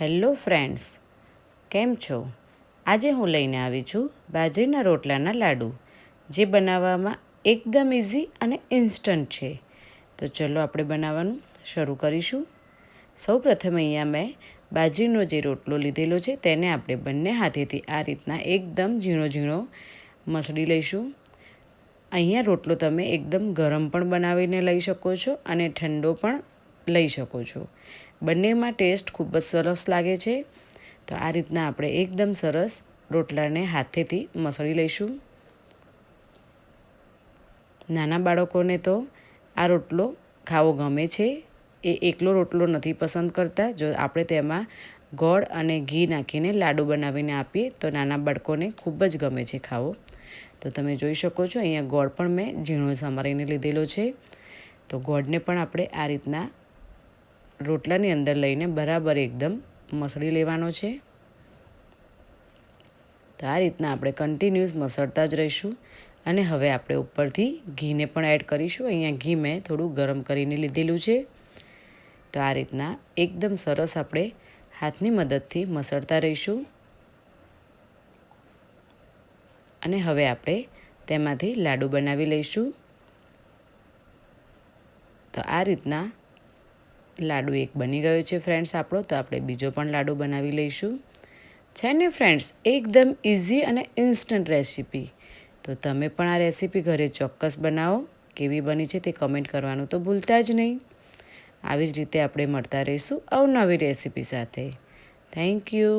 Hello friends, કેમ છો? આજે હું લઈને આવી છું બાજરીના રોટલાના લાડુ, જે બનાવવામાં એકદમ ઇઝી અને ઇન્સ્ટન્ટ છે. તો ચલો આપણે બનાવવાનું શરૂ કરીશું. સૌપ્રથમ અહીંયા મેં બાજરીનો જે રોટલો લીધેલો છે તેને આપણે બંને હાથેથી આ રીતના એકદમ ઝીણો ઝીણો મસળી લઈશું. અહીંયા રોટલો તમે એકદમ ગરમ પણ બનાવીને લઈ શકો છો અને ઠંડો પણ લઈ શકો છો. બંનેમાં ટેસ્ટ ખૂબ જ સરસ લાગે છે. તો આ રીતના આપણે એકદમ સરસ રોટલાને હાથેથી મસળી લઈશું. નાના બાળકોને તો આ રોટલો ખાવો ગમે છે. એ એકલો રોટલો નથી પસંદ કરતા. જો આપણે તેમાં ગોળ અને ઘી નાખીને લાડુ બનાવીને આપીએ તો નાના બાળકોને ખૂબ જ ગમે છે ખાવો. તો તમે જોઈ શકો છો અહીંયા ગોળ પણ મેં ઝીણો સમારીને લીધેલો છે. તો ગોળને પણ આપણે આ રીતના રોટલાની અંદર લઈને બરાબર એકદમ મસળી લેવાનો છે. તો આ રીતના આપણે કન્ટિન્યુઅસ મસળતા જ રહીશું. અને હવે આપણે ઉપરથી ઘીને પણ એડ કરીશું. અહીંયા ઘી મેં થોડું ગરમ કરીને લીધેલું છે. તો આ રીતના એકદમ સરસ આપણે હાથની મદદથી મસળતા રહીશું. અને હવે આપણે તેમાંથી લાડુ બનાવી લઈશું. તો આ રીતના લાડુ એક બની ગયો છે ફ્રેન્ડ્સ આપણો. તો આપણે બીજો પણ લાડુ બનાવી લઈશું. છે ને ફ્રેન્ડ્સ, એકદમ ઇઝી અને ઇન્સ્ટન્ટ રેસીપી. તો તમે પણ આ રેસીપી ઘરે ચોક્કસ બનાવો. કેવી બની છે તે કમેન્ટ કરવાનું તો ભૂલતા જ નહીં. આવી જ રીતે આપણે મળતા રહીશું અવનવી રેસીપી સાથે. Thank you.